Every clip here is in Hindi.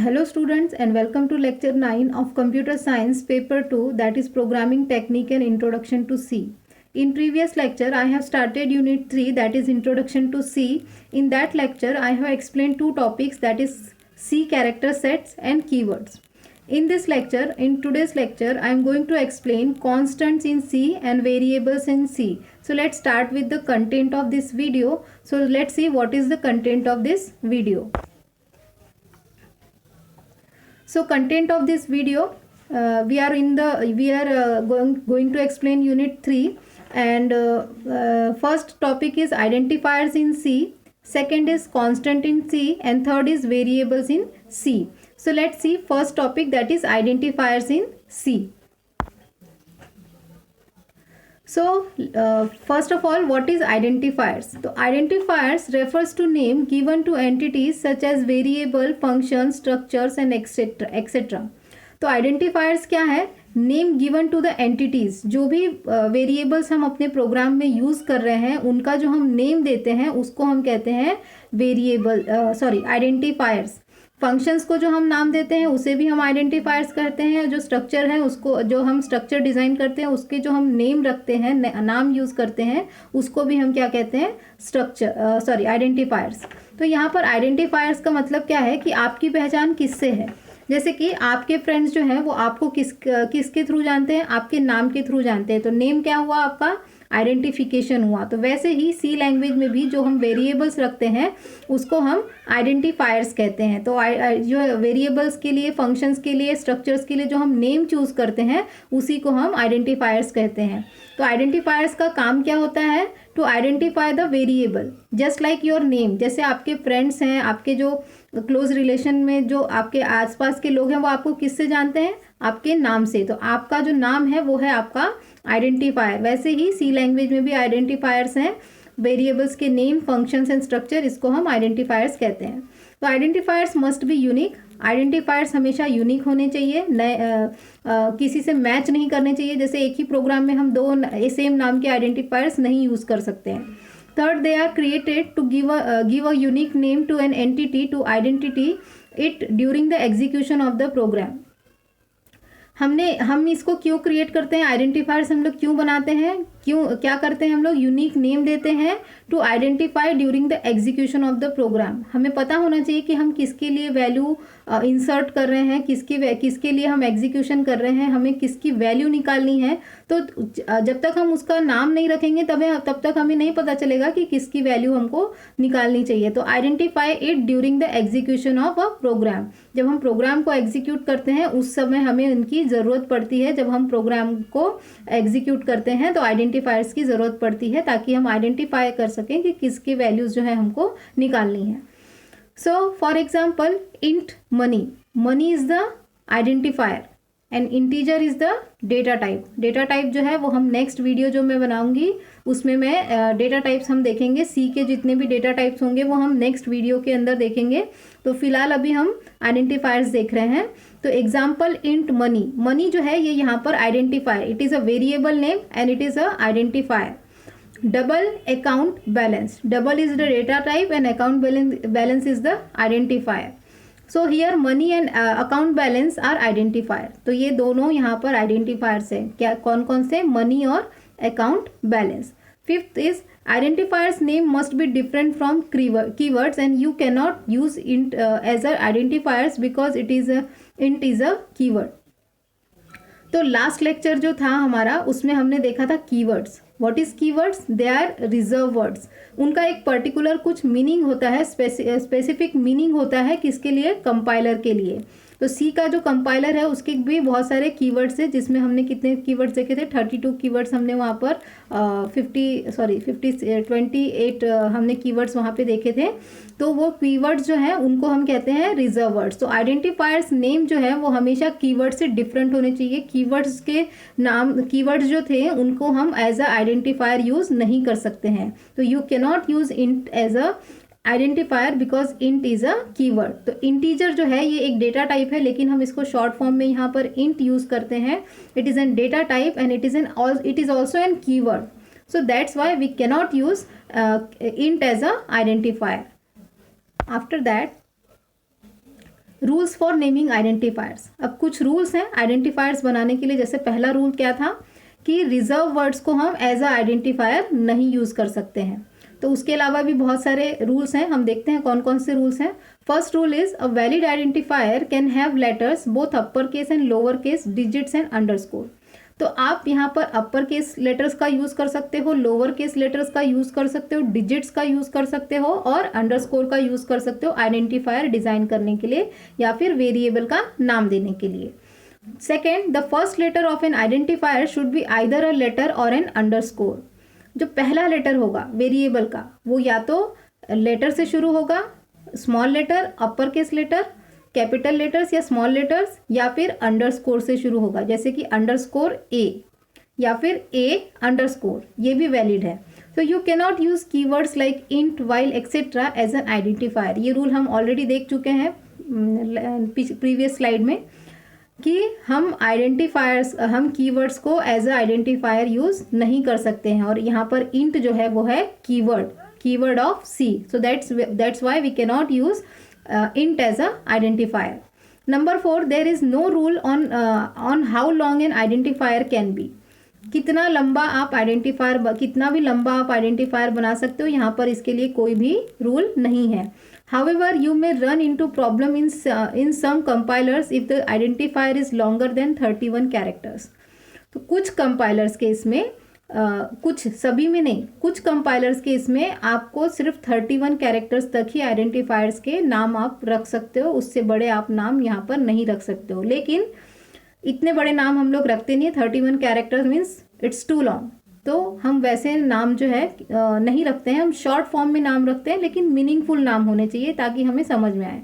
Hello students and welcome to lecture 9 of computer science paper 2, that is programming technique and introduction to C. In previous lecture I have started unit 3, that is introduction to C. In that lecture I have explained two topics, that is C character sets and keywords. In today's lecture I am going to explain constants in C and variables in C. So let's start with the content of this video. So let's see what is the content of this video. So content of this video, we are going to explain unit 3, and first topic is identifiers in C, second is constant in C, and third is variables in C. So let's see first topic, that is identifiers in C. So first of all, what is identifiers? So identifiers refers to name given to entities such as variable, functions, structures and etc. तो आइडेंटिफायर्स क्या है? Name given to the entities, जो भी वेरिएबल्स हम अपने प्रोग्राम में यूज़ कर रहे हैं उनका जो हम नेम देते हैं उसको हम कहते हैं आइडेंटिफायर्स. फंक्शंस को जो हम नाम देते हैं उसे भी हम आइडेंटिफायर्स करते हैं. जो स्ट्रक्चर है उसको, जो हम स्ट्रक्चर डिज़ाइन करते हैं उसके जो हम नेम रखते हैं, नाम यूज़ करते हैं, उसको भी हम क्या कहते हैं? आइडेंटिफायर्स. तो यहाँ पर आइडेंटिफायर्स का मतलब क्या है कि आपकी पहचान किससे है. जैसे कि आपके फ्रेंड्स जो हैं वो आपको किसके थ्रू जानते हैं? आपके नाम के थ्रू जानते हैं. तो नेम क्या हुआ? आपका आइडेंटिफिकेशन हुआ. तो वैसे ही सी लैंग्वेज में भी जो हम वेरिएबल्स रखते हैं उसको हम आइडेंटिफायर्स कहते हैं. तो जो वेरिएबल्स के लिए, फंक्शंस के लिए, स्ट्रक्चर्स के लिए जो हम नेम चूज़ करते हैं उसी को हम आइडेंटिफायर्स कहते हैं. तो आइडेंटिफायर्स का काम क्या होता है? To identify the variable just like your name. जैसे आपके फ्रेंड्स हैं, आपके जो क्लोज रिलेशन में जो आपके आसपास के लोग हैं वो आपको किससे जानते हैं? आपके नाम से. तो आपका जो नाम है वो है आपका आइडेंटिफायर. वैसे ही सी लैंग्वेज में भी आइडेंटिफायर्स हैं, वेरिएबल्स के नेम, फंक्शंस एंड स्ट्रक्चर, इसको हम आइडेंटिफायर्स कहते हैं. तो identifiers must be unique. Identifiers हमेशा यूनिक होने चाहिए, किसी से मैच नहीं करने चाहिए. जैसे एक ही प्रोग्राम में हम दो सेम नाम के आइडेंटिफायर्स नहीं यूज़ कर सकते हैं. Third, they are created to give a unique name to an entity to identity it during the execution of the program. हम इसको क्यों क्रिएट करते हैं? आइडेंटिफायर्स हम लोग क्यों बनाते हैं? क्या करते हैं हम लोग? यूनिक नेम देते हैं to identify during the execution of the program. हमें पता होना चाहिए कि हम किसके लिए वैल्यू इंसर्ट कर रहे हैं, किसके लिए हम एग्जीक्यूशन कर रहे हैं, हमें किसकी वैल्यू निकालनी है. तो जब तक हम उसका नाम नहीं रखेंगे तब तक हमें नहीं पता चलेगा कि किसकी वैल्यू हमको निकालनी चाहिए. तो identify it during the execution of a program. जब हम प्रोग्राम को एग्जीक्यूट करते हैं उस समय हमें उनकी ज़रूरत पड़ती है. जब हम प्रोग्राम को एग्जीक्यूट करते हैं तो आइडेंटिफायर्स की ज़रूरत पड़ती है ताकि हम आइडेंटिफाई कर सकें कि किसकी वैल्यूज़ जो है हमको निकालनी है. So for example, int money is the identifier and integer is the data type. data type जो है वो हम नेक्स्ट वीडियो जो मैं बनाऊंगी उसमें मैं डेटा टाइप्स हम देखेंगे. सी के जितने भी डेटा टाइप्स होंगे वो हम नेक्स्ट वीडियो के अंदर देखेंगे. तो फिलहाल अभी हम आइडेंटिफायर्स देख रहे हैं. तो एग्जाम्पल इंट मनी जो है ये यहाँ पर identifier, it is a variable name and it is a identifier. Double account balance, double is the data type and account balance is the identifier. So here money and account balance are identifier. तो ये दोनों यहाँ पर identifiers हैं. क्या कौन कौन से? money और account balance. Fifth is identifiers name must be different from keywords and you cannot use int as a identifiers because int is a keyword. तो लास्ट लेक्चर जो था हमारा उसमें हमने देखा था keywords. What is keywords? They are reserve words. उनका एक पर्टिकुलर कुछ मीनिंग होता है, स्पेसिफिक मीनिंग होता है. किसके लिए? कंपाइलर के लिए. तो सी का जो कंपाइलर है उसके भी बहुत सारे कीवर्ड्स है, जिसमें हमने कितने कीवर्ड्स देखे थे? 32 कीवर्ड्स हमने वहाँ पर 28 हमने कीवर्ड्स वहाँ पे देखे थे. तो वो कीवर्ड्स जो है उनको हम कहते हैं रिजर्व वर्ड्स. तो आइडेंटिफायर्स नेम जो है वो हमेशा कीवर्ड से डिफरेंट होने चाहिए. कीवर्ड्स के नाम, कीवर्ड्स जो थे उनको हम एज अ आइडेंटिफायर यूज़ नहीं कर सकते हैं. तो you cannot use int as a identifier because int is a keyword. तो इंटीजर जो है ये एक डेटा टाइप है, लेकिन हम इसको शॉर्ट फॉर्म में यहाँ पर इंट यूज़ करते हैं. It is an data type and it is also an keyword. So that's why we cannot use int as a identifier. After that, rules for naming identifiers. अब कुछ रूल्स हैं आइडेंटिफायर्स बनाने के लिए। जैसे पहला रूल क्या था कि रिजर्व वर्ड्स को हम एज अ आइडेंटिफायर नहीं यूज़ कर सकते हैं। तो उसके अलावा भी बहुत सारे रूल्स हैं, हम देखते हैं कौन कौन से रूल्स हैं। First rule is a valid identifier can have letters both upper case and lower case, digits and underscore. तो आप यहाँ पर अपर केस लेटर्स का यूज़ कर सकते हो, लोअर केस लेटर्स का यूज़ कर सकते हो, डिजिट्स का यूज़ कर सकते हो और अंडरस्कोर का यूज़ कर सकते हो आइडेंटिफायर डिज़ाइन करने के लिए या फिर वेरिएबल का नाम देने के लिए। Second, the first letter of an identifier should be either a letter और एन अंडरस्कोर। जो पहला लेटर होगा वेरिएबल का वो या तो लेटर से शुरू होगा, small letter, upper case letter, capital letters या स्मॉल लेटर्स, या फिर अंडरस्कोर से शुरू होगा, जैसे कि अंडरस्कोर ए या फिर ए अंडरस्कोर, ये भी वैलिड है। तो you can not use keywords like int, while etcetera as an identifier. ये रूल हम ऑलरेडी देख चुके हैं प्रीवियस स्लाइड में कि हम आइडेंटिफायर्स, हम कीवर्ड्स को एज अ आइडेंटिफायर यूज नहीं कर सकते हैं। और यहाँ पर इंट जो है वो है keyword of C, so that's why we can not use int as a identifier. Number 4, there is no rule on how long an identifier can be. कितना लंबा आप आइडेंटिफायर, कितना भी लंबा आप आइडेंटिफायर बना सकते हो, यहाँ पर इसके लिए कोई भी रूल नहीं है। However, you may run into problem in some compilers if the identifier is longer than 31 characters. तो कुछ कंपाइलर्स के इसमें कुछ, सभी में नहीं, कुछ कंपाइलर्स के इसमें आपको सिर्फ 31 कैरेक्टर्स तक ही आइडेंटिफायर्स के नाम आप रख सकते हो, उससे बड़े आप नाम यहाँ पर नहीं रख सकते हो। लेकिन इतने बड़े नाम हम लोग रखते नहीं, 31 characters means it's too long, तो हम वैसे नाम जो है नहीं रखते हैं, हम शॉर्ट फॉर्म में नाम रखते हैं, लेकिन मीनिंगफुल नाम होने चाहिए ताकि हमें समझ में आए।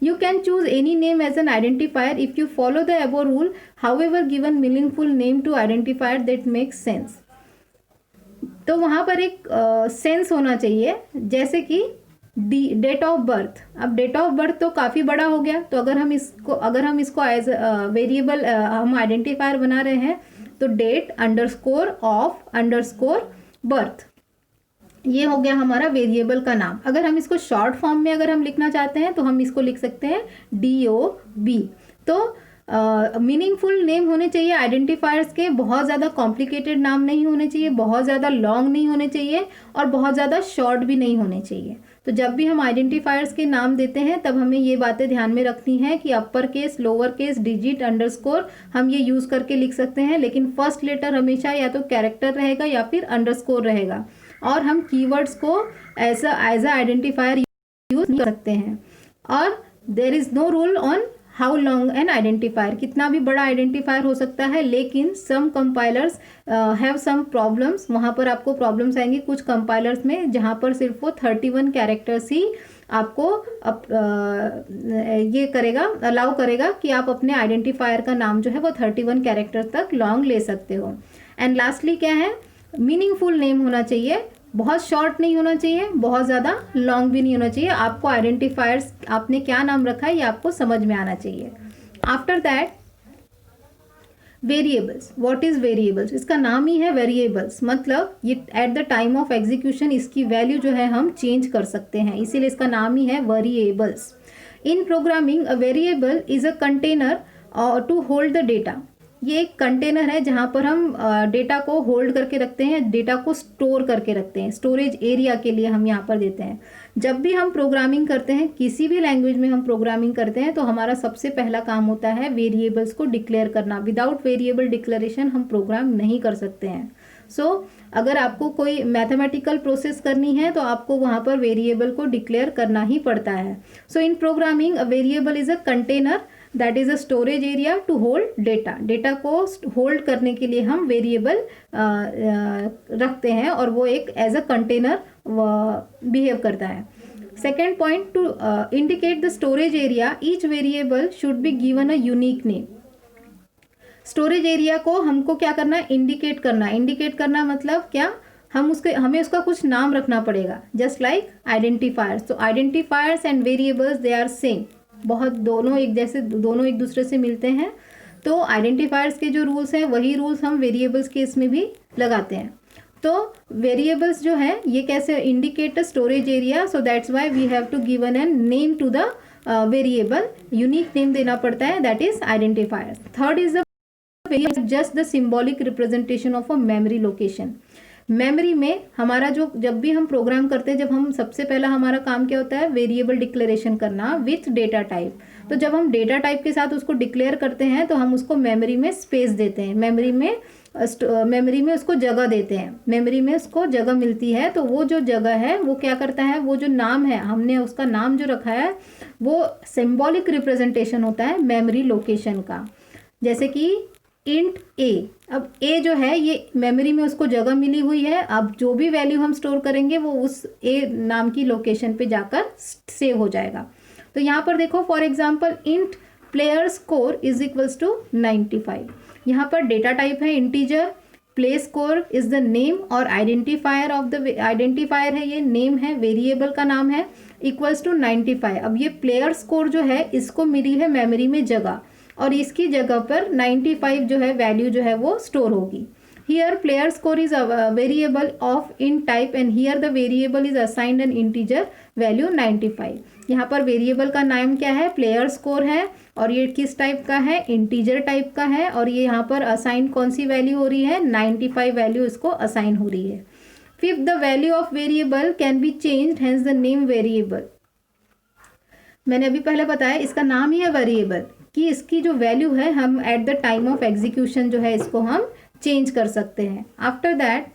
You can choose any name as an identifier if you follow the above rule. However, given meaningful name to identifier that makes sense. तो वहाँ पर एक सेंस होना चाहिए, जैसे कि डेट ऑफ बर्थ। अब डेट ऑफ बर्थ तो काफ़ी बड़ा हो गया, तो अगर हम इसको एज वेरिएबल हम आइडेंटिफायर बना रहे हैं तो date underscore of underscore birth, ये हो गया हमारा वेरिएबल का नाम। अगर हम इसको शॉर्ट फॉर्म में अगर हम लिखना चाहते हैं तो हम इसको लिख सकते हैं DOB। तो मीनिंगफुल नेम होने चाहिए आइडेंटिफायर्स के, बहुत ज़्यादा कॉम्प्लिकेटेड नाम नहीं होने चाहिए, बहुत ज़्यादा लॉन्ग नहीं होने चाहिए और बहुत ज़्यादा शॉर्ट भी नहीं होने चाहिए। तो जब भी हम आइडेंटिफायर्स के नाम देते हैं तब हमें ये बातें ध्यान में रखनी है कि upper case, lower case, digit, underscore हम ये यूज़ करके लिख सकते हैं, लेकिन फर्स्ट लेटर हमेशा या तो कैरेक्टर रहेगा या फिर अंडरस्कोर रहेगा। और हम कीवर्ड्स को एज अ आइडेंटिफायर यूज कर सकते हैं। और there is no rule on how long an identifier, कितना भी बड़ा आइडेंटिफायर हो सकता है, लेकिन some compilers have some problems, वहाँ पर आपको प्रॉब्लम्स आएंगी कुछ कंपाइलर्स में जहाँ पर सिर्फ वो 31 कैरेक्टर्स ही आपको ये करेगा, अलाउ करेगा कि आप अपने आइडेंटिफायर का नाम जो है वो 31 कैरेक्टर्स तक लॉन्ग ले सकते हो। एंड लास्टली क्या है, मीनिंगफुल नेम होना चाहिए, बहुत शॉर्ट नहीं होना चाहिए, बहुत ज़्यादा लॉन्ग भी नहीं होना चाहिए। आपको आइडेंटिफायर्स, आपने क्या नाम रखा है ये आपको समझ में आना चाहिए। After that variables, what is variables, इसका नाम ही है वेरिएबल्स, मतलब ये eight the time of execution इसकी वैल्यू जो है हम चेंज कर सकते हैं, इसीलिए इसका नाम ही है variables. In programming a variable is a container to hold the data. ये एक कंटेनर है जहाँ पर हम डेटा को होल्ड करके रखते हैं, डेटा को स्टोर करके रखते हैं, स्टोरेज एरिया के लिए हम यहाँ पर देते हैं। जब भी हम प्रोग्रामिंग करते हैं, किसी भी लैंग्वेज में हम प्रोग्रामिंग करते हैं, तो हमारा सबसे पहला काम होता है वेरिएबल्स को डिक्लेयर करना। विदाउट वेरिएबल डिक्लेरेशन हम प्रोग्राम नहीं कर सकते हैं। सो अगर आपको कोई मैथमेटिकल प्रोसेस करनी है तो आपको वहाँ पर वेरिएबल को डिक्लेयर करना ही पड़ता है। So in programming a variable is a container that is a storage area to hold data. Data को होल्ड करने के लिए हम वेरिएबल रखते हैं और वो एक एज अ कंटेनर बिहेव करता है। Second point, to indicate the storage area each variable should be given a unique name. Storage area को हमको क्या करना है, इंडिकेट करना। इंडिकेट करना मतलब क्या, हमें उसका कुछ नाम रखना पड़ेगा, जस्ट लाइक आइडेंटिफायर्स। तो identifiers and variables they are same, बहुत दोनों एक जैसे, दोनों एक दूसरे से मिलते हैं। तो आइडेंटिफायर्स के जो रूल्स हैं वही रूल्स हम वेरिएबल्स के इसमें भी लगाते हैं। तो वेरिएबल्स जो है ये कैसे, indicate the storage area, so that's why we have to given an name to the variable unique name देना पड़ता है, that is identifier. Third is the just the symbolic representation of a memory location. Memory में हमारा जो जब भी हम प्रोग्राम करते हैं, जब हम सबसे पहला हमारा काम क्या होता है, वेरिएबल डिक्लेरेशन करना विथ डेटा टाइप। तो जब हम डेटा टाइप के साथ उसको डिक्लेयर करते हैं तो हम उसको मेमोरी में स्पेस देते हैं, मेमोरी में उसको जगह देते हैं, मेमोरी में उसको जगह मिलती है। तो वो जो जगह है वो क्या करता है, वो जो नाम है, हमने उसका नाम जो रखा है वो सिंबॉलिक रिप्रेजेंटेशन होता है मेमोरी लोकेशन का। जैसे कि इंट ए, अब ए जो है ये मेमोरी में उसको जगह मिली हुई है, अब जो भी वैल्यू हम स्टोर करेंगे वो उस ए नाम की लोकेशन पे जाकर सेव हो जाएगा। तो यहाँ पर देखो for example int player score is equals to 95। यहाँ पर डेटा टाइप है integer, play score is the name और आइडेंटिफायर ऑफ द आइडेंटिफायर है, ये नेम है, वेरिएबल का नाम है, इक्वल्स टू 95। अब ये प्लेयर स्कोर जो है इसको मिली है मेमोरी में जगह और इसकी जगह पर 95 जो है वैल्यू जो है वो स्टोर होगी। Here player score is a variable of in type and here the variable is assigned N integer value 95। यहाँ पर वेरिएबल का नाम क्या है, प्लेयर स्कोर है और ये किस टाइप का है, इंटीजर टाइप का है और ये यहाँ पर असाइन कौन सी वैल्यू हो रही है, 95 वैल्यू इसको असाइन हो रही है। Fifth, the value of variable can be changed, hence the name variable. मैंने अभी पहले बताया इसका नाम ही है वेरिएबल कि इसकी जो वैल्यू है हम eight the time of execution जो है इसको हम चेंज कर सकते हैं। After that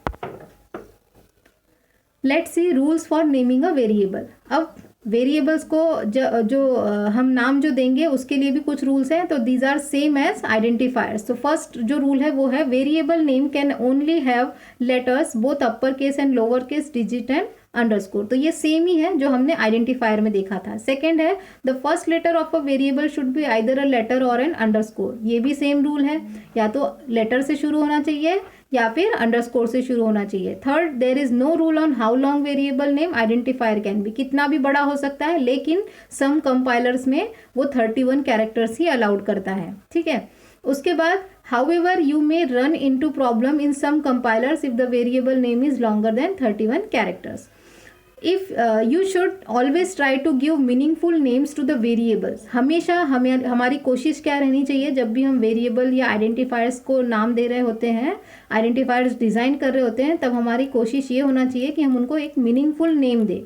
let's see rules for naming a variable. अब वेरिएबल्स को जो हम नाम जो देंगे उसके लिए भी कुछ रूल्स हैं, तो these are same as identifiers. तो फर्स्ट जो रूल है वो है variable name can only have letters both upper case and lower case digit and underscore. तो ये सेम ही है जो हमने आइडेंटिफायर में देखा था। सेकंड है the first letter of a variable should be either a letter और एन अंडरस्कोर, ये भी सेम रूल है, या तो लेटर से शुरू होना चाहिए या फिर अंडरस्कोर से शुरू होना चाहिए। Third, there is no rule on how long variable name identifier can be, कितना भी बड़ा हो सकता है, लेकिन सम कंपाइलर्स में वो 31 कैरेक्टर्स ही अलाउड करता है, ठीक है। उसके बाद however you may run into problem in some compilers if the variable name is longer than 31 characters. If you should always try to give meaningful names to the variables. हमेशा हमारी कोशिश क्या रहनी चाहिए, जब भी हम वेरिएबल या आइडेंटिफायर्स को नाम दे रहे होते हैं, आइडेंटिफायर्स डिज़ाइन कर रहे होते हैं, तब हमारी कोशिश ये होना चाहिए कि हम उनको एक मीनिंगफुल नेम दें।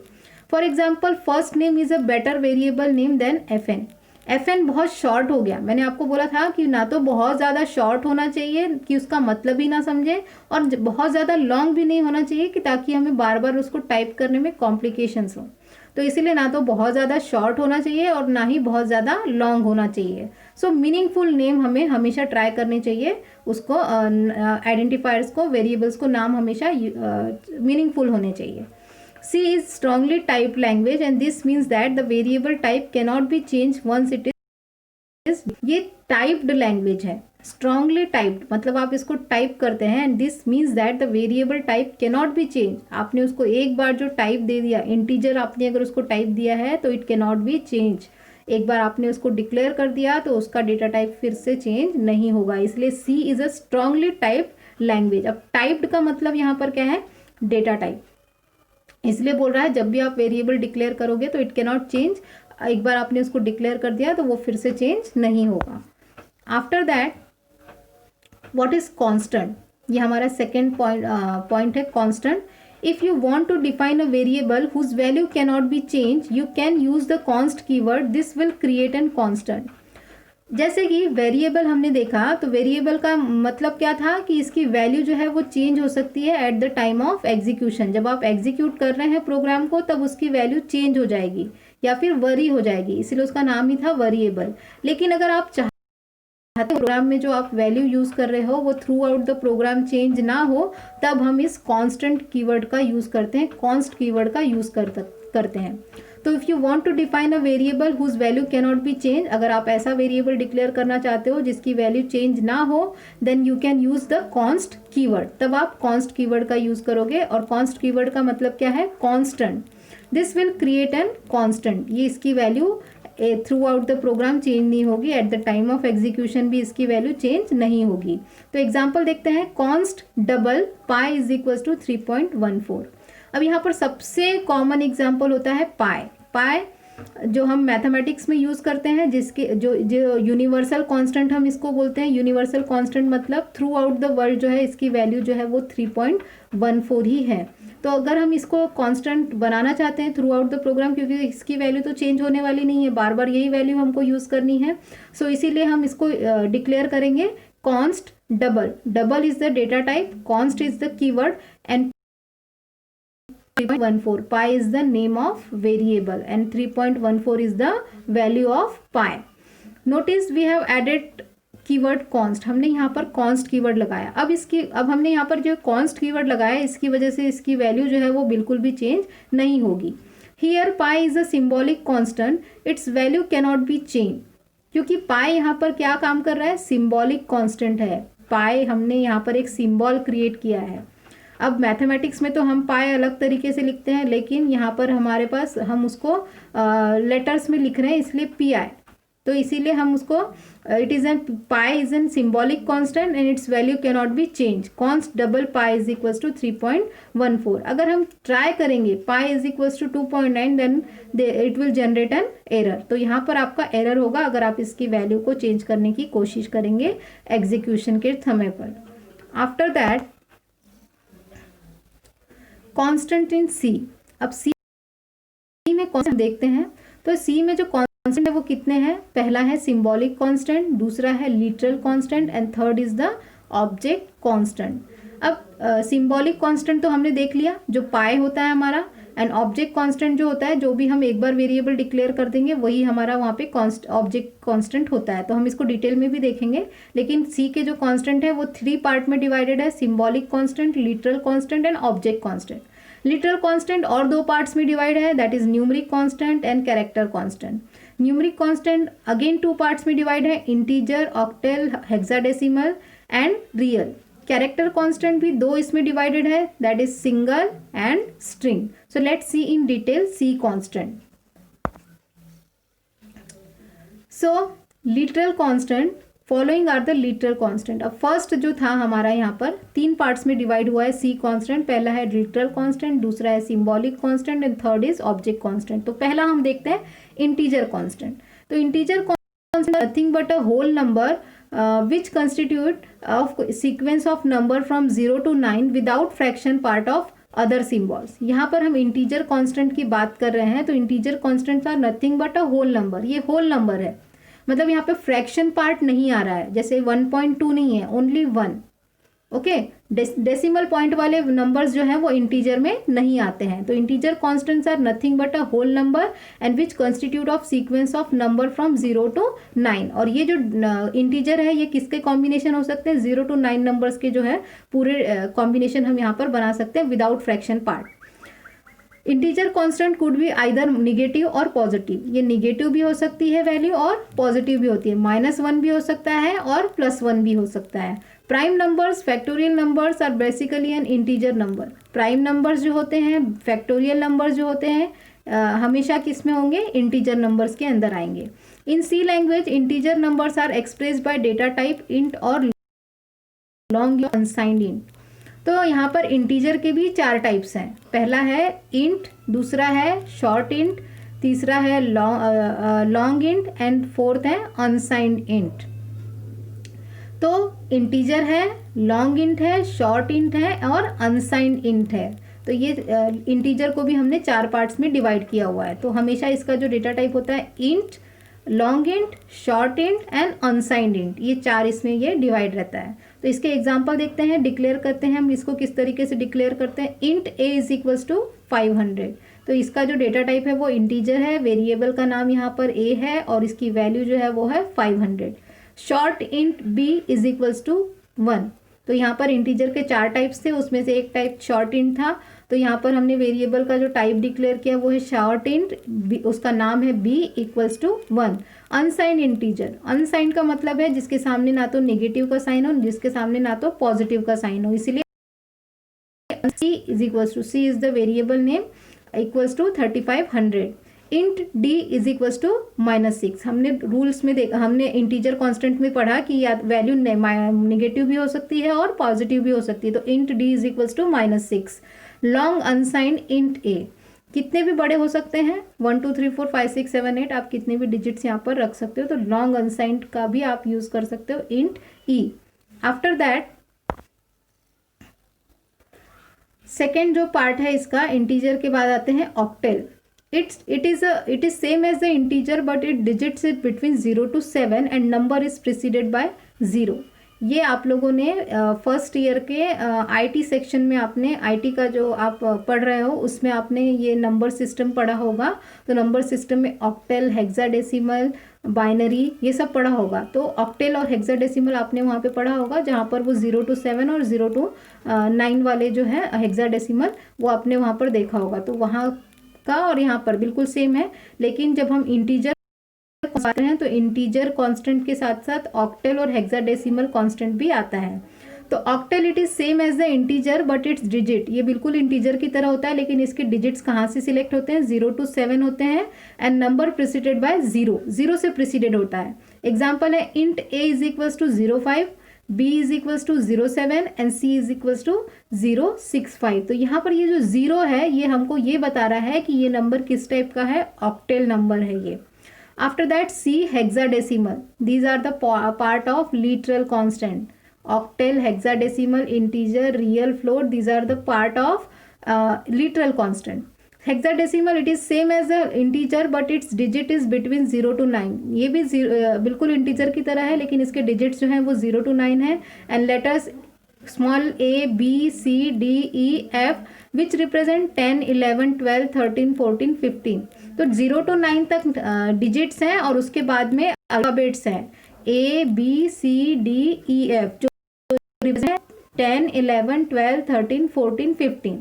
For example first name is a better variable name than FN। FN बहुत शॉर्ट हो गया, मैंने आपको बोला था कि ना तो बहुत ज़्यादा शॉर्ट होना चाहिए कि उसका मतलब ही ना समझे, और बहुत ज़्यादा लॉन्ग भी नहीं होना चाहिए कि ताकि हमें बार बार उसको टाइप करने में कॉम्प्लिकेशंस हो। तो इसीलिए ना तो बहुत ज़्यादा शॉर्ट होना चाहिए और ना ही बहुत ज़्यादा लॉन्ग होना चाहिए। सो मीनिंगफुल नेम हमें हमेशा ट्राई करने चाहिए, उसको आइडेंटिफायर्स को, वेरिएबल्स को नाम हमेशा मीनिंगफुल होने चाहिए। C is strongly typed language and this means that the variable type cannot be changed once it is, ये typed language है, strongly typed मतलब आप इसको टाइप करते हैं, and this means that the variable type cannot be changed। आपने उसको एक बार जो टाइप दे दिया, इंटीजर आपने अगर उसको टाइप दिया है तो it cannot be changed। एक बार आपने उसको डिक्लेयर कर दिया तो उसका डेटा टाइप फिर से चेंज नहीं होगा, इसलिए C is a strongly typed language। अब टाइप्ड का मतलब यहाँ पर क्या है, डेटा टाइप, इसलिए बोल रहा है जब भी आप वेरिएबल डिक्लेयर करोगे तो इट कैन नॉट चेंज, एक बार आपने उसको डिक्लेयर कर दिया तो वो फिर से चेंज नहीं होगा। After that what is constant, ये हमारा सेकेंड पॉइंट है, constant. If you want to define a variable whose value can not be change you can use the const keyword, this will create an constant. जैसे कि वेरिएबल हमने देखा तो वेरिएबल का मतलब क्या था कि इसकी वैल्यू जो है वो चेंज हो सकती है eight the time of execution. जब आप एग्जीक्यूट कर रहे हैं प्रोग्राम को तब उसकी वैल्यू चेंज हो जाएगी या फिर वरी हो जाएगी, इसीलिए उसका नाम ही था वेरिएबल। लेकिन अगर आप चाहते प्रोग्राम में जो आप वैल्यू यूज कर रहे हो वो throughout the program change ना हो, तब हम इस कांस्टेंट कीवर्ड का यूज करते हैं, कॉन्स्ट कीवर्ड का यूज करते हैं। तो if you want to define a variable whose value can not be change, अगर आप ऐसा वेरिएबल डिक्लेयर करना चाहते हो जिसकी वैल्यू चेंज ना हो, then you can use the const keyword, तब आप कॉन्स्ट कीवर्ड का यूज करोगे। और कॉन्स्ट कीवर्ड का मतलब क्या है, constant. This will create an constant, ये इसकी value throughout the program change नहीं होगी, at the time of execution भी इसकी वैल्यू चेंज नहीं होगी। तो एग्जाम्पल देखते हैं, const double pi is equal to 3.14। अब यहाँ पर सबसे कॉमन एग्जाम्पल होता है पाई। पाई जो हम मैथमेटिक्स में यूज़ करते हैं, जिसके जो यूनिवर्सल कांस्टेंट हम इसको बोलते हैं। यूनिवर्सल कांस्टेंट मतलब थ्रू आउट द वर्ल्ड जो है इसकी वैल्यू जो है वो 3.14 ही है। तो अगर हम इसको कांस्टेंट बनाना चाहते हैं थ्रू आउट द प्रोग्राम, क्योंकि इसकी वैल्यू तो चेंज होने वाली नहीं है, बार बार यही वैल्यू हमको यूज़ करनी है, सो इसीलिए हम इसको डिक्लेयर करेंगे const double. Double is the data type, const is the keyword, and 3.14 pi is the name of variable and 3.14 is the value of pi. Notice we have added keyword const, हमने यहाँ पर कॉन्स्ट कीवर्ड लगाया। अब हमने यहाँ पर जो कॉन्स्ट कीवर्ड लगाया इसकी वजह से इसकी वैल्यू जो है वो बिल्कुल भी चेंज नहीं होगी। Here pi is a symbolic constant, it's value cannot be change, क्योंकि पाई यहाँ पर क्या काम कर रहा है, सिम्बॉलिक कॉन्स्टेंट है। पाई हमने यहाँ पर एक सिम्बॉल क्रिएट किया है। अब मैथमेटिक्स में तो हम पाई अलग तरीके से लिखते हैं, लेकिन यहाँ पर हमारे पास हम उसको लेटर्स में लिख रहे हैं, इसलिए पी आई, तो इसीलिए हम उसको it is an pi is an symbolic constant and its value can not be change. Const double pi is equal to 3.14। अगर हम ट्राई करेंगे pi is equal to 2.9 then it will generate an error. तो यहाँ पर आपका एरर होगा अगर आप इसकी वैल्यू को चेंज करने की कोशिश करेंगे एग्जीक्यूशन के समय पर। आफ्टर दैट कांस्टेंट इन सी। अब सी में कांस्टेंट देखते हैं, तो सी में जो कांस्टेंट है वो कितने हैं, पहला है सिंबॉलिक कांस्टेंट, दूसरा है literal constant and third is the object constant. अब सिंबॉलिक कांस्टेंट तो हमने देख लिया जो पाई होता है हमारा, एंड ऑब्जेक्ट कांस्टेंट जो होता है जो भी हम एक बार वेरिएबल डिक्लेयर कर देंगे वही हमारा वहाँ पे ऑब्जेक्ट कांस्टेंट होता है। तो हम इसको डिटेल में भी देखेंगे, लेकिन सी के जो कांस्टेंट है वो 3 पार्ट में डिवाइडेड है, symbolic constant, literal constant and object constant. Literal constant और 2 पार्ट्स में डिवाइड है, that is numeric constant and character constant. Numeric constant again 2 parts में डिवाइड है, integer, octal, hexadecimal and real. Character constant भी 2 इसमें डिवाइडेड है, that is single and string. So let's see in detail C constant. So literal constant, following are the literal constant. अब फर्स्ट जो था हमारा यहाँ पर 3 पार्ट्स में डिवाइड हुआ है सी कांस्टेंट। पहला है लिटरल कांस्टेंट, दूसरा है symbolic constant and third is object constant. तो पहला हम देखते हैं इंटीजर कांस्टेंट। तो integer constant nothing but a whole number which constitute of sequence of number from 0 to 9 without fraction part of other symbols। यहाँ पर हम इंटीजर कांस्टेंट की बात कर रहे हैं, तो integer constant are nothing but a whole number. ये होल नंबर है, मतलब यहाँ पे फ्रैक्शन पार्ट नहीं आ रहा है, जैसे 1.2 नहीं है, ओनली 1। ओके, डेसिमल पॉइंट वाले नंबर्स जो हैं वो इंटीजर में नहीं आते हैं। तो integer constants are nothing but a whole number and which constitute of sequence of number from 0 to 9। और ये जो इंटीजर है ये किसके कॉम्बिनेशन हो सकते हैं, 0 to 9 नंबर्स के जो है पूरे कॉम्बिनेशन हम यहाँ पर बना सकते हैं without fraction part. Integer constant could be either negative और पॉजिटिव। ये निगेटिव भी हो सकती है वैल्यू और पॉजिटिव भी होती है, -1 भी हो सकता है और +1 भी हो सकता है। Prime numbers, factorial numbers are basically an integer number. Prime numbers जो होते हैं, फैक्टोरियल नंबर्स जो होते हैं हमेशा किस में होंगे, इंटीजर नंबर्स के अंदर आएंगे। In C language integer numbers are expressed by data type int और लॉन्ग अनसाइंड इंट। तो यहाँ पर इंटीजर के भी 4 टाइप्स हैं। पहला है इंट, दूसरा है शॉर्ट इंट, तीसरा है लॉन्ग इंट एंड फोर्थ है अनसाइंड इंट। तो इंटीजर है, लॉन्ग इंट है, शॉर्ट इंट है और अनसाइंड इंट है। तो ये इंटीजर को भी हमने 4 पार्ट्स में डिवाइड किया हुआ है। तो हमेशा इसका जो डेटा टाइप होता है int, long int, short int and unsigned int, ये 4 इसमें ये डिवाइड रहता है। तो इसके एग्जांपल देखते हैं, डिक्लेयर करते हैं हम इसको किस तरीके से डिक्लेयर करते हैं। Int a is equals to 500। तो इसका जो डेटा टाइप है वो इंटीजर है, वेरिएबल का नाम यहाँ पर a है और इसकी वैल्यू जो है वो है 500। Short int b is equals to 1। तो यहाँ पर इंटीजर के 4 टाइप्स थे, उसमें से एक टाइप शॉर्ट इंट था। तो यहाँ पर हमने वेरिएबल का जो टाइप डिक्लेयर किया वो है शॉर्ट इंट, उसका नाम है b equals to 1। Unsigned integer, unsigned का मतलब है जिसके सामने ना तो नेगेटिव का साइन हो, जिसके सामने ना तो पॉजिटिव का साइन हो, इसीलिए c is equals to, c is the variable name, equals to 3500। Int d is equals to -6। हमने रूल्स में देखा, हमने इंटीजर कांस्टेंट में पढ़ा कि या वैल्यू नेगेटिव भी हो सकती है और पॉजिटिव भी हो सकती है। तो int d is equals to -6। Long unsigned int a, कितने भी बड़े हो सकते हैं, 1 2 3 4 5 6 7 8, आप कितने भी डिजिट्स यहाँ पर रख सकते हो। तो लॉन्ग अनसाइंड का भी आप यूज कर सकते हो, int E. After that second जो पार्ट है इसका, इंटीजर के बाद आते हैं octal. It is same as the integer but it digits it between 0 to 7 and number is preceded by 0। ये आप लोगों ने फर्स्ट ईयर के आईटी सेक्शन में, आपने आईटी का जो आप पढ़ रहे हो उसमें आपने ये नंबर सिस्टम पढ़ा होगा। तो नंबर सिस्टम में ऑक्टेल, हेक्साडेसिमल, बाइनरी, ये सब पढ़ा होगा। तो ऑक्टेल और हेक्साडेसिमल आपने वहाँ पे पढ़ा होगा, जहाँ पर वो 0 to 7 और 0 to 9 वाले जो है हेक्साडेसिमल, वो आपने वहाँ पर देखा होगा। तो वहाँ का और यहाँ पर बिल्कुल सेम है। लेकिन जब हम इंटीजर आते हैं तो इंटीजर कांस्टेंट के साथ साथ ऑक्टेल और हेक्साडेसिमल कांस्टेंट भी आता है। तो octal it is same as the integer but its digit, ये बिल्कुल इंटीजर की तरह होता है, लेकिन इसके डिजिट्स कहाँ से सिलेक्ट होते हैं, 0 to 7 होते हैं एंड नंबर प्रिसीडेड बाय 0, 0 से प्रिसीडेड होता है। एग्जाम्पल है int a is equals to 05, b is equals to 07 and c is equals to 065। तो यहाँ पर ये जो 0 है ये हमको ये बता रहा है कि ये नंबर किस टाइप का है, ऑक्टेल नंबर है ये। After that C hexadecimal, these are the part of literal constant. Octal, hexadecimal, integer, real, float, these are the part of literal constant. Hexadecimal it is same as the integer but its digit is between 0 to 9. ये भी बिल्कुल इंटीजर की तरह है, लेकिन इसके डिजिट्स जो हैं वो 0 to 9 है। And letters small a b c d e f which represent 10 11 12 13 14 15। तो 0 to 9 तक डिजिट्स हैं और उसके बाद में अल्फाबेट्स हैं a b c d e f, जो represent 10 11 12 13 14 15।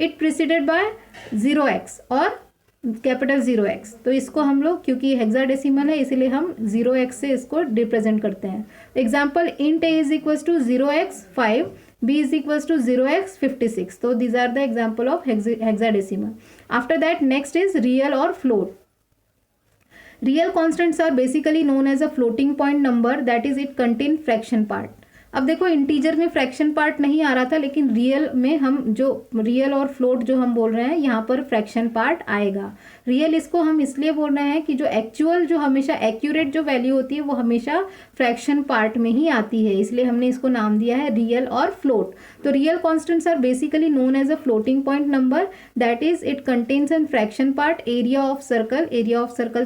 It preceded by 0x और कैपिटल 0x। तो इसको हम लोग, क्योंकि हेक्साडेसिमल है इसीलिए हम 0x से इसको रिप्रेजेंट करते हैं। Example int a is equals to 0x 5, b is equals to 0x 56. So these are the example of hexadecimal. After that next is real or float. Real constants are basically known as a floating point number, that is it contain fraction part. अब देखो इंटीजर में फ्रैक्शन पार्ट नहीं आ रहा था, लेकिन रियल में हम जो रियल और फ्लोट जो हम बोल रहे हैं यहाँ पर फ्रैक्शन पार्ट आएगा। रियल इसको हम इसलिए बोल रहे हैं कि जो एक्चुअल, जो हमेशा एक्यूरेट जो वैल्यू होती है वो हमेशा फ्रैक्शन पार्ट में ही आती है, इसलिए हमने इसको नाम दिया है रियल और फ्लोट। तो real constants are basically known as a floating point number, that is it contains an fraction part. Area of circle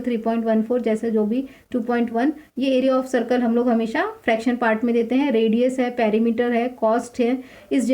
3.14 जैसे जो भी 2.1, ये एरिया ऑफ सर्कल हम लोग हमेशा फ्रैक्शन पार्ट में देते हैं। रेडियस है, पेरीमीटर है, कॉस्ट है। इस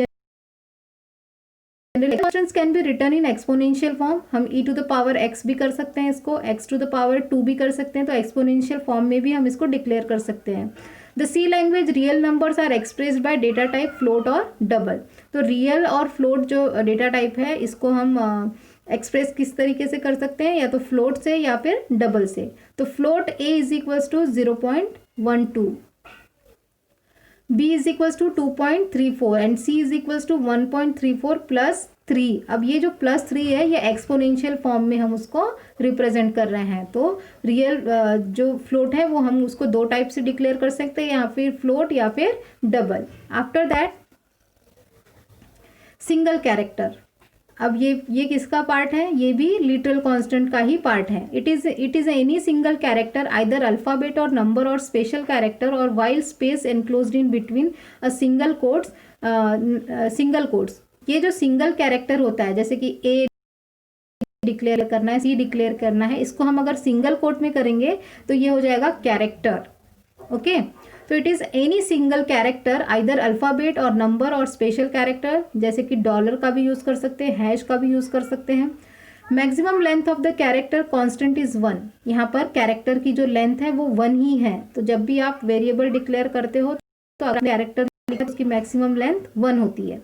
constants can be written in exponential form. हम e to the power x भी कर सकते हैं, इसको x टू द पावर 2 भी कर सकते हैं। तो एक्सपोनेंशियल फॉर्म में भी हम इसको डिक्लेयर कर सकते हैं। The C language real numbers are expressed by data type float और डबल। तो रियल और फ्लोट जो डेटा टाइप है इसको हम एक्सप्रेस किस तरीके से कर सकते हैं, या तो फ्लोट से या फिर डबल से। तो float a is equals to 0.12, b is equals to 2.34 and c is equals to 1.34 plus 3। अब ये जो प्लस 3 है ये एक्सपोनेंशियल फॉर्म में हम उसको रिप्रेजेंट कर रहे हैं। तो रियल जो फ्लोट है वो हम उसको दो टाइप से डिक्लेयर कर सकते हैं, या फिर फ्लोट या फिर double. After that single character. अब ये किसका पार्ट है, ये भी लिटरल कांस्टेंट का ही पार्ट है। It is any single character either alphabet और नंबर और स्पेशल कैरेक्टर और while space enclosed in between a single quotes. ये जो सिंगल कैरेक्टर होता है, जैसे कि ए डिक्लेयर करना है, सी डिक्लेयर करना है, इसको हम अगर सिंगल कोट में करेंगे तो ये हो जाएगा कैरेक्टर। ओके, तो it is any single character either alphabet और नंबर और स्पेशल कैरेक्टर, जैसे कि डॉलर का भी यूज कर सकते हैं, हैश का भी यूज कर सकते हैं। Maximum length of the character constant is 1। यहाँ पर कैरेक्टर की जो लेंथ है वो 1 ही है। तो जब भी आप वेरिएबल डिक्लेयर करते हो तो अगर कैरेक्टर लिखा तो उसकी मैक्सिमम लेंथ 1 होती है।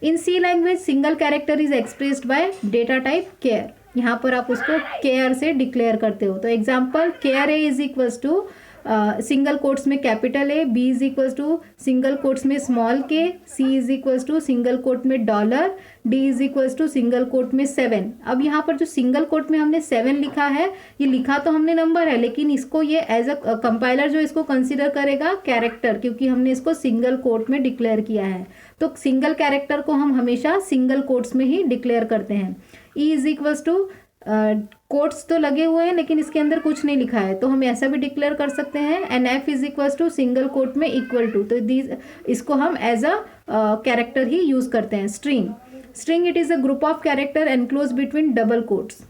In C language single character is expressed by data type char. यहाँ पर आप उसको केयर से डिक्लेयर करते हो। तो example char a is equals to single quotes में capital A, b is equals to single quotes में small k, c is equals to single quote में dollar, d is equals to single quote में 7। अब यहाँ पर जो सिंगल कोट में हमने 7 लिखा है, ये लिखा तो हमने नंबर है, लेकिन इसको ये एज अ कंपाइलर जो इसको कंसिडर करेगा कैरेक्टर, क्योंकि हमने इसको सिंगल कोट में डिक्लेयर किया है। तो सिंगल कैरेक्टर को हम हमेशा सिंगल कोट्स में ही डिक्लेयर करते हैं। E is equals to quotes तो लगे हुए हैं लेकिन इसके अंदर कुछ नहीं लिखा है, तो हम ऐसा भी डिक्लेयर कर सकते हैं। And F is equals to single quote में इक्वल टू, तो इसको हम एज अ कैरेक्टर ही यूज करते हैं। String it is a group of character enclose between double quotes.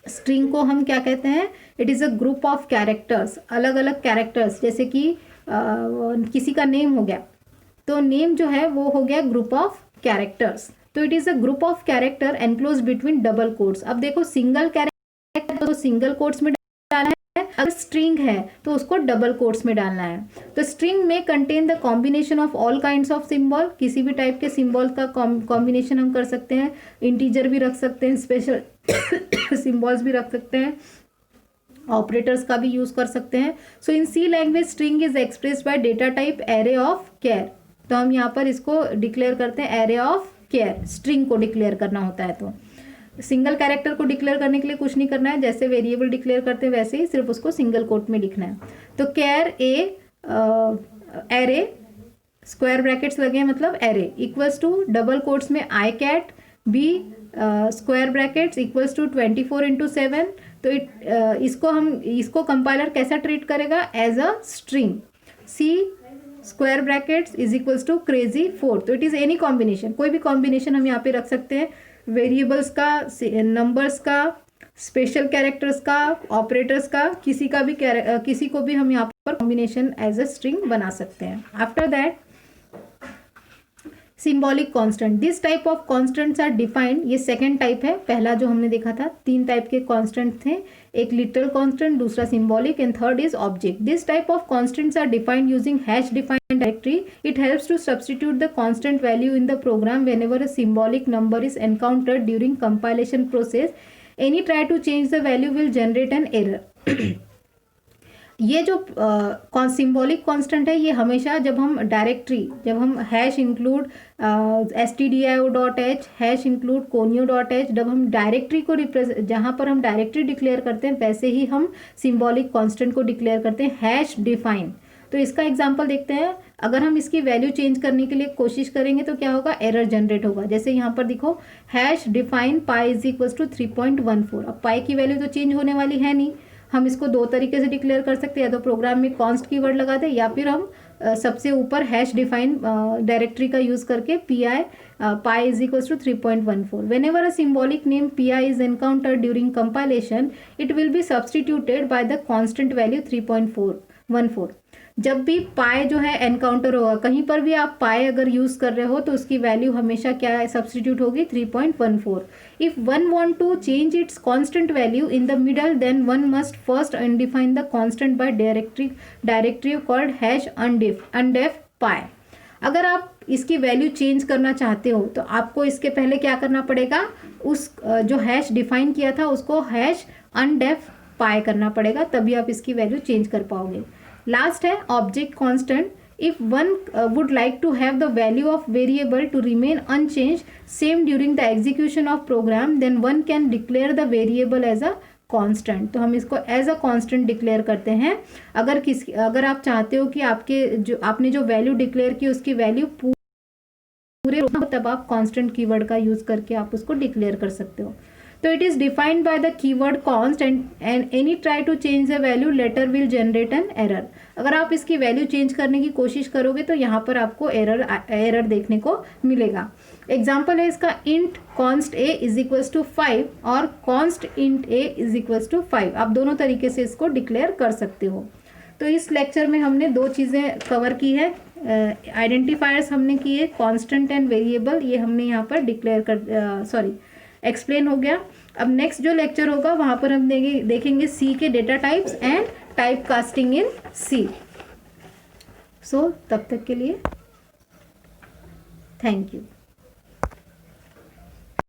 String को हम क्या कहते हैं? It is a group of characters, अलग अलग कैरेक्टर्स, जैसे कि किसी का नेम हो गया, तो नेम जो है वो हो गया ग्रुप ऑफ कैरेक्टर्स। तो it is a group of character enclose between double quotes. अब देखो सिंगल कैरेक्टर तो सिंगल कोट्स में डालना है, अगर स्ट्रिंग है तो उसको डबल कोट्स में डालना है। तो स्ट्रिंग में contain the combination of all kinds of symbol, किसी भी टाइप के सिंबल का कॉम्बिनेशन हम कर सकते हैं, इंटीजर भी रख सकते हैं, स्पेशल सिंबल्स भी रख सकते हैं, ऑपरेटर्स का भी यूज कर सकते हैं। So in C language string is expressed by data type array of char. तो हम यहाँ पर इसको डिक्लेयर करते हैं एरे ऑफ केयर, स्ट्रिंग को डिक्लेयर करना होता है। तो सिंगल कैरेक्टर को डिक्लेयर करने के लिए कुछ नहीं करना है, जैसे वेरिएबल डिक्लेयर करते हैं वैसे ही सिर्फ उसको सिंगल कोट में लिखना है। तो char a array, square brackets लगे हैं मतलब array, equals to double quotes में I cat, b square brackets equals to 24/7। तो इसको कंपाइलर कैसा ट्रीट करेगा? As a string. C square brackets is equals to crazy 4। तो इट इज एनी कॉम्बिनेशन, कोई भी कॉम्बिनेशन हम यहाँ पे रख सकते हैं, वेरिएबल्स का, नंबर्स का, स्पेशल कैरेक्टर्स का, ऑपरेटर्स का, किसी को भी हम यहाँ पर कॉम्बिनेशन एज अ स्ट्रिंग बना सकते हैं। After that symbolic constant, this type of constants are defined, ये सेकेंड टाइप है। पहला जो हमने देखा था 3 टाइप के कांस्टेंट थे, एक लिटरल कांस्टेंट, दूसरा symbolic and third is object. This type of constants are defined using hash define directory. It helps to substitute the constant value in the program whenever a symbolic number is encountered during compilation process. Any try to change the value will generate an error. ये जो सिंबॉलिक कांस्टेंट है, ये हमेशा जब हम hash include stdio.h, hash include conio.h, जब हम डायरेक्टरी को जहाँ पर हम डायरेक्टरी डिक्लेयर करते हैं वैसे ही हम सिंबॉलिक कांस्टेंट को डिक्लेयर करते हैं हैश डिफाइन। तो इसका एग्जांपल देखते हैं। अगर हम इसकी वैल्यू चेंज करने के लिए कोशिश करेंगे तो क्या होगा? एरर जनरेट होगा। जैसे यहाँ पर देखो hash define pi is equals to 3.14। अब पाई की वैल्यू तो चेंज होने वाली है नहीं, हम इसको 2 तरीके से डिक्लेयर कर सकते हैं, या तो प्रोग्राम में कॉन्स्ट कीवर्ड लगा दें, या फिर हम सबसे ऊपर हैश डिफाइन डायरेक्टरी का यूज करके pi is equals to 3.14। Whenever a symbolic name pi is encountered during compilation, it will be substituted by the constant value 3.14। जब भी पाई जो है एनकाउंटर होगा, कहीं पर भी आप पाई अगर यूज कर रहे हो तो उसकी वैल्यू हमेशा क्या है? सब्स्टिट्यूट होगी 3.14। If one want to change its constant value in the middle, then one must first undefine the constant by directory called hash undef pi. अगर आप इसकी वैल्यू चेंज करना चाहते हो तो आपको इसके पहले क्या करना पड़ेगा? उस जो हैश डिफाइन किया था उसको हैश अनडेफ पाई करना पड़ेगा, तभी आप इसकी वैल्यू चेंज कर पाओगे। लास्ट है object constant. If one would like to have the value of variable to remain unchange same during the execution of program, then one can declare the variable as a constant. तो हम इसको एज अ कांस्टेंट डिक्लेयर करते हैं। अगर आप चाहते हो कि आपने जो वैल्यू डिक्लेयर की उसकी वैल्यू पूरे तब आप कांस्टेंट कीवर्ड का यूज करके आप उसको डिक्लेयर कर सकते हो। तो it is defined by the keyword const and any try to change the value later will generate an error. अगर आप इसकी वैल्यू चेंज करने की कोशिश करोगे तो यहाँ पर आपको एरर देखने को मिलेगा। एग्जाम्पल है इसका int const a is equals to 5 और const int a is equals to 5। आप दोनों तरीके से इसको डिक्लेयर कर सकते हो। तो इस लेक्चर में हमने 2 चीज़ें कवर की है। आइडेंटिफायर्स हमने किए, कॉन्स्टेंट एंड वेरिएबल, ये हमने यहाँ पर एक्सप्लेन हो गया। अब नेक्स्ट जो लेक्चर होगा वहाँ पर हम देखेंगे सी के data types and type casting in C. So तब तक के लिए थैंक यू।